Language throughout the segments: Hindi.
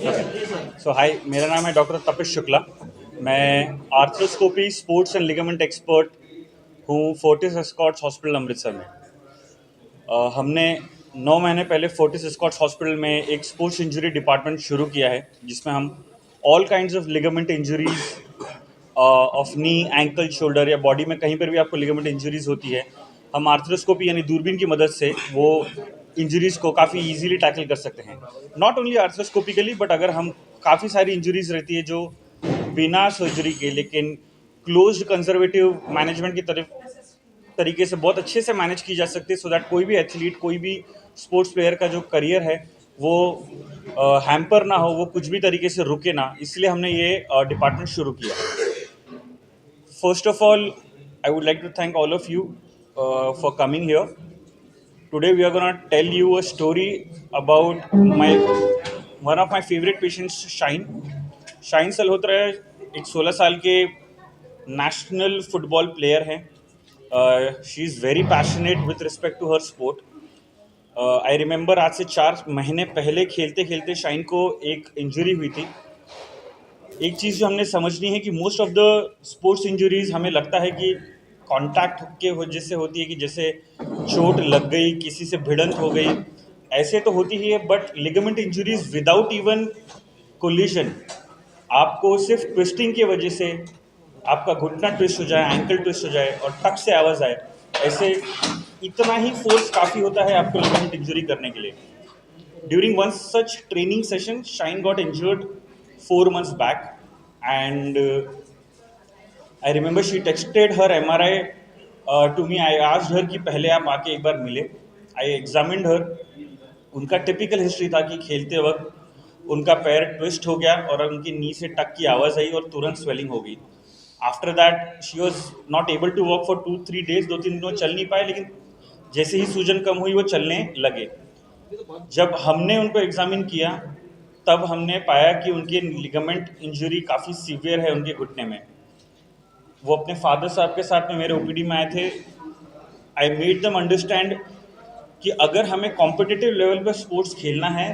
सो हाय, मेरा नाम है डॉक्टर तपिश शुक्ला। मैं arthroscopy sports and ligament expert हूँ फोर्टिस एस्कॉर्ट्स हॉस्पिटल अमृतसर में। हमने 9 महीने पहले फोर्टिस एस्कॉर्ट्स हॉस्पिटल में एक स्पोर्ट्स इंजरी डिपार्टमेंट शुरू किया है, जिसमें हम all kinds of ligament injuries of knee, ankle, shoulder या बॉडी में कहीं पर भी आपको लिगामेंट इंजरीज होती है, हम आर्थ्रोस्कोपी यानी दूरबीन की मदद से वो इंजरीज को काफ़ी इजीली टैकल कर सकते हैं। नॉट ओनली आर्थ्रोस्कोपिकली, बट अगर हम काफ़ी सारी इंजरीज रहती है जो बिना सर्जरी के लेकिन क्लोज्ड कंजर्वेटिव मैनेजमेंट की तरीके से बहुत अच्छे से मैनेज की जा सकती है, सो दैट कोई भी एथलीट, कोई भी स्पोर्ट्स प्लेयर का जो करियर है वो हैम्पर ना हो, वो कुछ भी तरीके से रुके ना। इसलिए हमने ये डिपार्टमेंट शुरू किया। First of all, I would like to thank all of you for coming here. Today we are going to tell you a story about one of my favorite patients, Shine Salhotra एक 16 साल के नेशनल फुटबॉल प्लेयर हैं। She is very passionate with respect to her sport. I remember आज से 4 महीने पहले खेलते खेलते शाइन को एक इंजरी हुई थी। एक चीज़ जो हमने समझनी है कि most of the sports injuries हमें लगता है कि कांटेक्ट के वजह से होती है, कि जैसे चोट लग गई, किसी से भिड़ंत हो गई, ऐसे तो होती ही है। But ligament injuries without even collision, आपको सिर्फ ट्विस्टिंग की वजह से आपका घुटना ट्विस्ट हो जाए, एंकल ट्विस्ट हो जाए और टक से आवाज़ आए, ऐसे इतना ही फोर्स काफ़ी होता है आपको लिगामेंट इंजरी करने के लिए। During one such training session, shine got injured 4 months back, and I remember she texted her MRI to me. I asked her कि पहले आप आके एक बार मिले। I examined her. उनका टिपिकल हिस्ट्री था कि खेलते वक्त उनका पैर ट्विस्ट हो गया और उनकी नी से टक की आवाज़ आई और तुरंत स्वेलिंग हो गई। After that she was not able to walk for 2-3 days। 2-3 दिन चल नहीं पाए, लेकिन जैसे ही सूजन कम हुई वो चलने लगे। जब हमने उनको एग्जामिन किया तब हमने पाया कि उनके लिगामेंट इंजरी काफ़ी सीवियर है उनके घुटने में। वो अपने फादर साहब के साथ में मेरे ओपीडी में आए थे। आई मेड देम अंडरस्टैंड कि अगर हमें कॉम्पिटिटिव लेवल पर स्पोर्ट्स खेलना है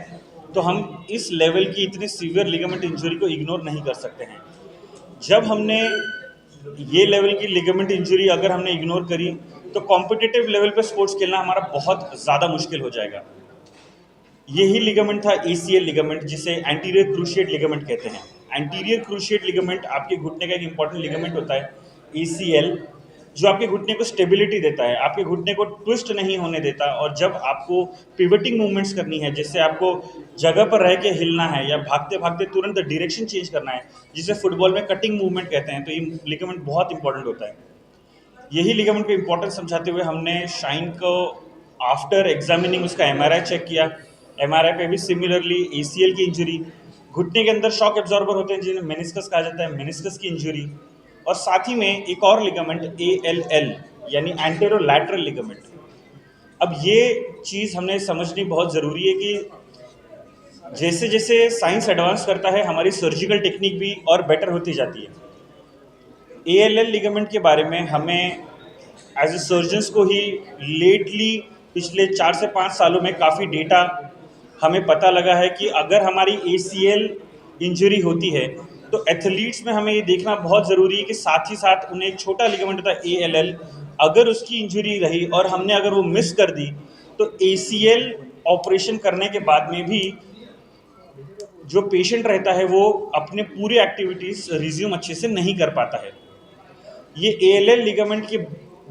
तो हम इस लेवल की इतनी सीवियर लिगामेंट इंजरी को इग्नोर नहीं कर सकते हैं। जब हमने ये लेवल की लिगामेंट इंजरी अगर हमने इग्नोर करी तो कॉम्पिटिटिव लेवल पर स्पोर्ट्स खेलना हमारा बहुत ज़्यादा मुश्किल हो जाएगा। यही लिगामेंट था ACL लिगामेंट, जिसे एंटीरियर क्रूशिएट लिगामेंट कहते हैं। एंटीरियर क्रूशिएट लिगामेंट आपके घुटने का एक इंपॉर्टेंट लिगामेंट होता है, ACL, जो आपके घुटने को स्टेबिलिटी देता है, आपके घुटने को ट्विस्ट नहीं होने देता। और जब आपको पिवटिंग मूवमेंट्स करनी है, जैसे आपको जगह पर रह के हिलना है या भागते भागते तुरंत डायरेक्शन चेंज करना है, जिसे फुटबॉल में कटिंग मूवमेंट कहते हैं, तो ये लिगामेंट बहुत इंपॉर्टेंट होता है। यही लिगामेंट का इंपॉर्टेंस समझाते हुए हमने शाइन को आफ्टर एग्जामिनिंग उसका MRI चेक किया। MRI पे भी सिमिलरली ACL की इंजरी, घुटने के अंदर शॉक एब्जॉर्बर होते हैं जिन्हें मेनिस्कस कहा जाता है, मेनिस्कस की इंजरी, और साथ ही में एक और लिगामेंट ALL यानी एंटेरो लैटरल लिगामेंट। अब ये चीज़ हमने समझनी बहुत ज़रूरी है कि जैसे जैसे साइंस एडवांस करता है हमारी सर्जिकल टेक्निक भी और बेटर होती जाती है। ALL लिगामेंट के बारे में हमें एज ए सर्जन्स को ही लेटली पिछले 4 से 5 सालों में काफ़ी डेटा हमें पता लगा है कि अगर हमारी ACL इंजरी होती है तो एथलीट्स में हमें ये देखना बहुत ज़रूरी है कि साथ ही साथ उन्हें एक छोटा लिगामेंट होता है ALL, अगर उसकी इंजरी रही और हमने अगर वो मिस कर दी तो ACL ऑपरेशन करने के बाद में भी जो पेशेंट रहता है वो अपने पूरे एक्टिविटीज़ रिज्यूम अच्छे से नहीं कर पाता है। ये ALL लिगामेंट के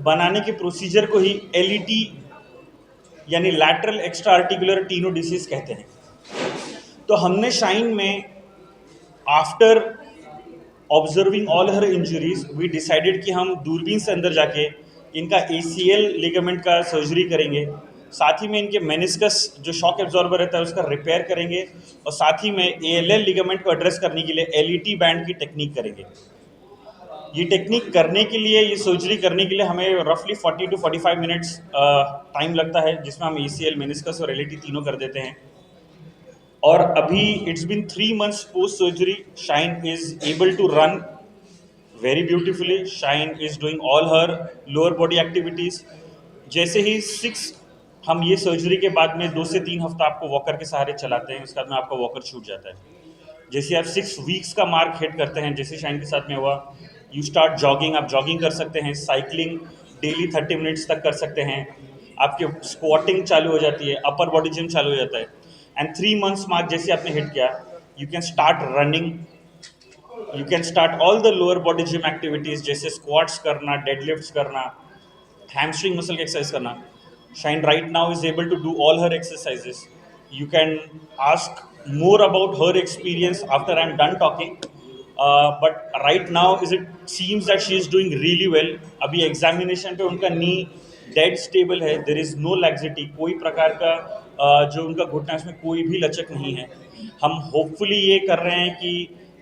बनाने के प्रोसीजर को ही LET यानी लैटरल एक्स्ट्रा आर्टिकुलर टेनोडिसीज कहते हैं। तो हमने शाइन में after observing all her injuries we decided कि हम दूरबीन से अंदर जाके इनका ACL लिगामेंट का सर्जरी करेंगे, साथ ही में इनके मेनिस्कस जो शॉक एब्जॉर्बर रहता है उसका रिपेयर करेंगे, और साथ ही में ALL लिगामेंट को एड्रेस करने के लिए LET बैंड की टेक्निक करेंगे। ये टेक्निक करने के लिए, ये सर्जरी करने के लिए हमें रफली 40 to 45 मिनट्स टाइम लगता है, जिसमें हम ACL, मेनिस्कस और LET तीनों कर देते हैं। और अभी it's been 3 months post surgery, Shine is able to run very beautifully, Shine is doing all her lower body activities. जैसे ही हम ये सर्जरी के बाद में 2 से 3 हफ्ता आपको वॉकर के सहारे चलाते हैं, उसके बाद में आपका वॉकर छूट जाता है। जैसे आप 6 वीक्स का मार्क हिट करते हैं, जैसे शाइन के साथ में हुआ, यू स्टार्ट जॉगिंग, आप जॉगिंग कर सकते हैं, साइकिलिंग डेली 30 मिनट्स तक कर सकते हैं, आपके स्क्वाटिंग चालू हो जाती है, अपर बॉडी जिम चालू हो जाता है। एंड 3 मंथ्स मार्क जैसे आपने हिट किया, you can start running, you can start all the lower body gym activities, जैसे स्क्वाट्स करना, डेडलिफ्ट्स करना, hamstring muscle exercise करना। Shine right now is able to do all her exercises. You can ask more about her experience after I'm done talking. But right now is it seems that she is doing really well. अभी एग्जामिनेशन पे उनका नी डेड स्टेबल है, देर इज़ नो लैक्सिटी, कोई प्रकार का जो उनका घुटना है उसमें कोई भी लचक नहीं है। हम होपफुली ये कर रहे हैं कि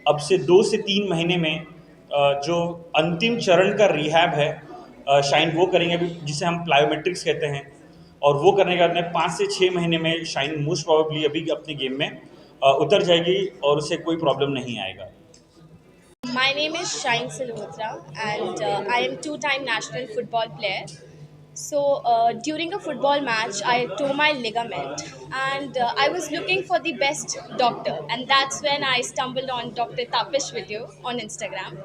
अब से 2 से 3 महीने में जो अंतिम चरण का रिहैब है, शाइन वो करेंगे अभी, जिसे हम प्लायोमेट्रिक्स कहते हैं, और वो करने के बाद में 5 से 6 महीने में शाइन मोस्ट प्रोबेबली अभी अपने गेम में उतर जाएगी और उसे कोई प्रॉब्लम नहीं आएगा। My name is Shine Silhotra, and I am two-time national football player. So during a football match, I tore my ligament, and I was looking for the best doctor, and that's when I stumbled on Dr. Tapish video on Instagram,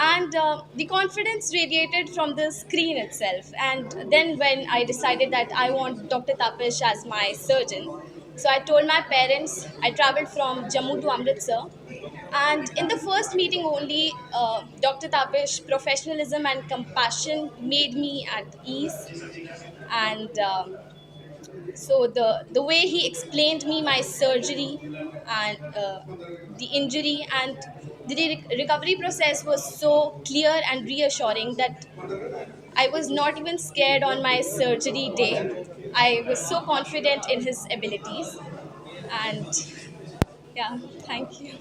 and the confidence radiated from the screen itself. And then when I decided that I want Dr. Tapish as my surgeon, so I told my parents. I traveled from Jammu to Amritsar, and in the first meeting only, Dr. Tapish professionalism and compassion made me at ease. And so the way he explained me my surgery and the injury and the recovery process was so clear and reassuring that I was not even scared on my surgery day. I was so confident in his abilities, and yeah, thank you.